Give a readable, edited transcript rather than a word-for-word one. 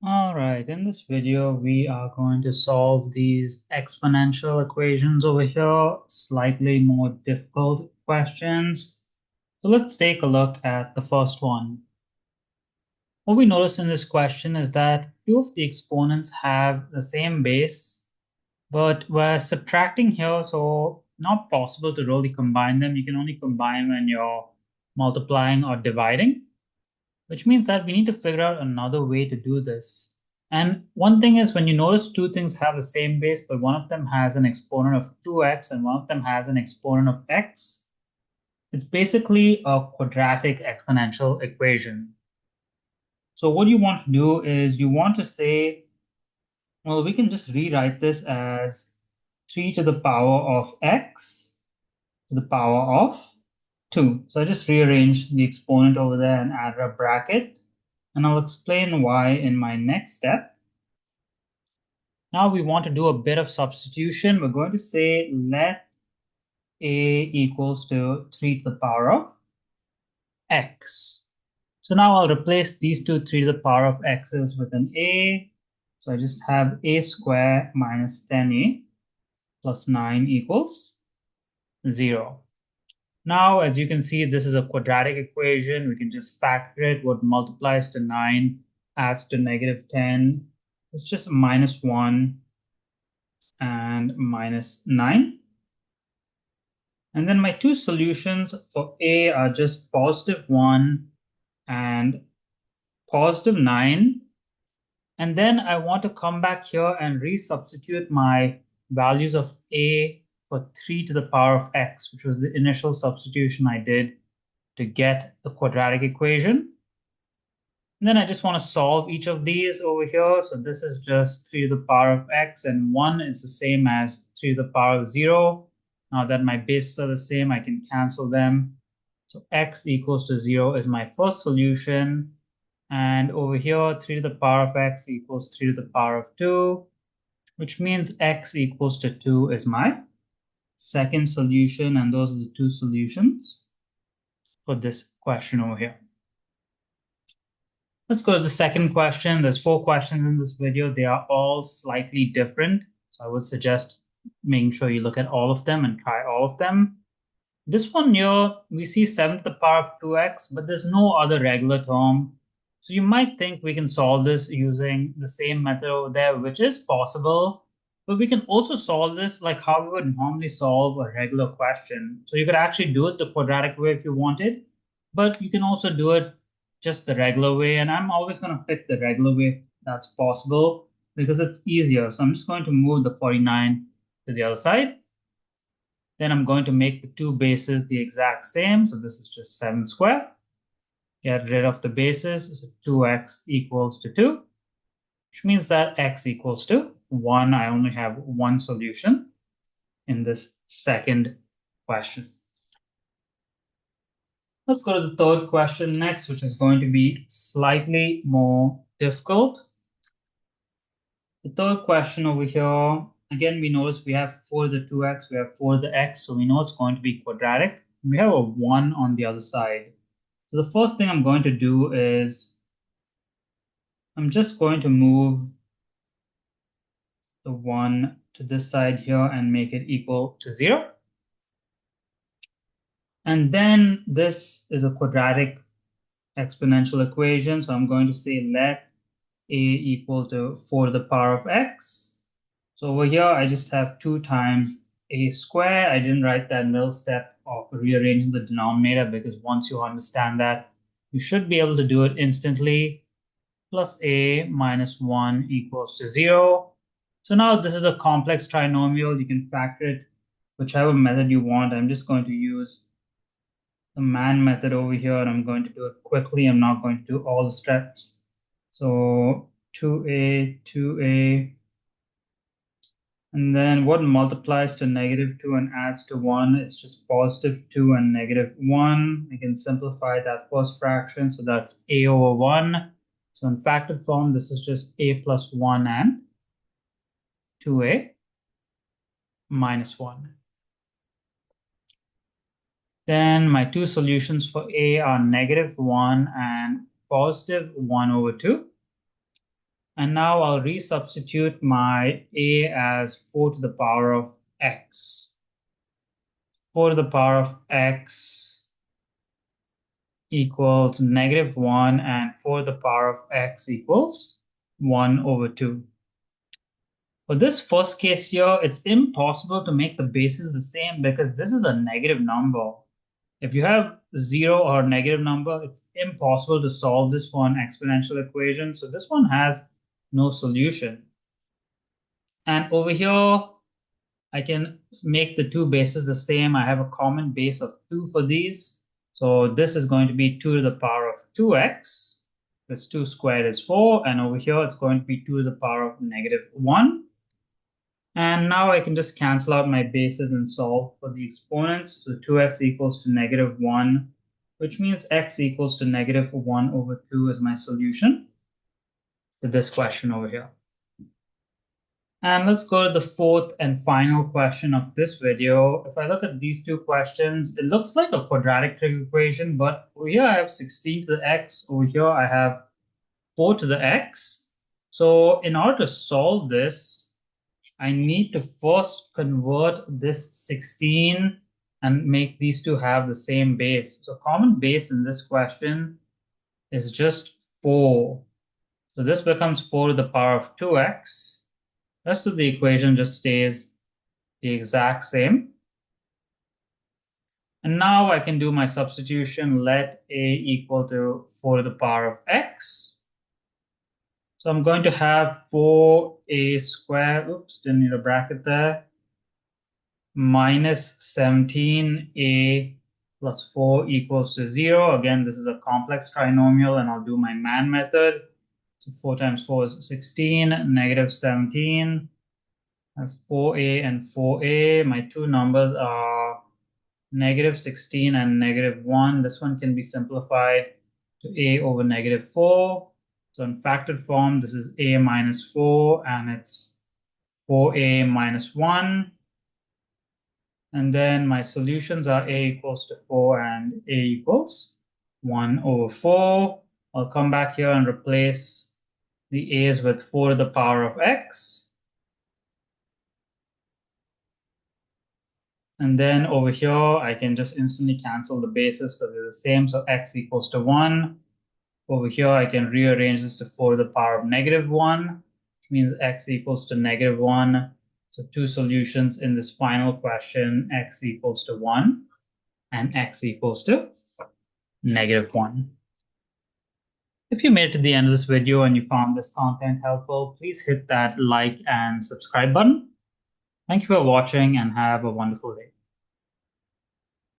All right, in this video, we are going to solve these exponential equations over here, slightly more difficult questions. So let's take a look at the first one. What we notice in this question is that two of the exponents have the same base, but we're subtracting here, so not possible to really combine them. You can only combine when you're multiplying or dividing, which means that we need to figure out another way to do this. And one thing is, when you notice two things have the same base, but one of them has an exponent of 2x and one of them has an exponent of x, it's basically a quadratic exponential equation. So what you want to do is you want to say, well, we can just rewrite this as 3 to the power of x to the power of 2. So I just rearrange the exponent over there and add a bracket. And I'll explain why in my next step. Now we want to do a bit of substitution. We're going to say let a equals to 3 to the power of x. So now I'll replace these two 3 to the power of x's with an a. So I just have a squared minus 10a plus 9 equals 0. Now, as you can see, this is a quadratic equation. We can just factor it. What multiplies to 9 adds to negative 10. It's just minus 1 and minus 9. And then my two solutions for A are just positive 1 and positive 9. And then I want to come back here and resubstitute my values of A for 3 to the power of x, which was the initial substitution I did to get the quadratic equation. And then I just want to solve each of these over here. So this is just 3 to the power of x, and 1 is the same as 3 to the power of 0. Now that my bases are the same, I can cancel them. So x equals to 0 is my first solution. And over here, 3 to the power of x equals 3 to the power of 2, which means x equals to 2 is my second solution. And those are the two solutions for this question over here. Let's go to the second question. There's 4 questions in this video. They are all slightly different. So I would suggest making sure you look at all of them and try all of them. This one here, we see 7 to the power of 2x, but there's no other regular term. So you might think we can solve this using the same method over there, which is possible. But we can also solve this like how we would normally solve a regular question. So you could actually do it the quadratic way if you wanted, but you can also do it just the regular way. And I'm always going to pick the regular way if that's possible because it's easier. So I'm just going to move the 49 to the other side. Then I'm going to make the two bases the exact same. So this is just 7 squared. Get rid of the bases. So 2x equals to 2, which means that x equals to 1. I only have one solution in this second question. Let's go to the third question next, which is going to be slightly more difficult. The third question over here, again, we notice we have 4 to the 2x, we have 4 to the x, so we know it's going to be quadratic. We have a 1 on the other side. So the first thing I'm going to do is I'm just going to move the 1 to this side here and make it equal to 0. And then this is a quadratic exponential equation. So I'm going to say let a equal to 4 to the power of x. So over here, I just have 2 times a square. I didn't write that middle step of rearranging the denominator because once you understand that, you should be able to do it instantly. Plus a minus 1 equals to 0. So now this is a complex trinomial. You can factor it whichever method you want. I'm just going to use the man method over here, and I'm going to do it quickly. I'm not going to do all the steps. So 2a, and then what multiplies to negative 2 and adds to 1? It's just positive 2 and negative 1. We can simplify that first fraction. So that's a over 1. So in factored form, this is just a plus 1 and 2a minus 1. Then my two solutions for a are negative 1 and positive 1 over 2. And now I'll resubstitute my a as 4 to the power of x. 4 to the power of x equals -1, and 4 to the power of x equals 1 over 2. For this first case here, it's impossible to make the bases the same because this is a negative number. If you have 0 or negative number, it's impossible to solve this for an exponential equation. So this one has no solution. And over here, I can make the two bases the same. I have a common base of 2 for these. So this is going to be 2 to the power of 2x. This 2 squared is 4. And over here, it's going to be 2 to the power of -1. And now I can just cancel out my bases and solve for the exponents. So 2x equals to -1, which means x equals to -1 over 2 is my solution to this question over here. And let's go to the fourth and final question of this video. If I look at these two questions, it looks like a quadratic trig equation, but over here I have 16 to the x. Over here I have 4 to the x. So in order to solve this, I need to first convert this 16 and make these two have the same base. So common base in this question is just 4. So this becomes 4 to the power of 2x. Rest of the equation just stays the exact same. And now I can do my substitution. Let a equal to 4 to the power of x. So I'm going to have 4a squared, oops, didn't need a bracket there, minus 17a plus 4 equals to 0. Again, this is a complex trinomial, and I'll do my man method. So 4 times 4 is 16, -17. I have 4a and 4a. My two numbers are -16 and -1. This one can be simplified to a over -4. So in factored form, this is a minus 4, and it's 4a minus 1. And then my solutions are a equals to 4 and a equals 1 over 4. I'll come back here and replace the a's with 4 to the power of x. And then over here, I can just instantly cancel the bases because they're the same. So x equals to 1. Over here, I can rearrange this to 4 to the power of -1, which means x equals to -1. So two solutions in this final question, x equals to 1 and x equals to -1. If you made it to the end of this video and you found this content helpful, please hit that like and subscribe button. Thank you for watching and have a wonderful day.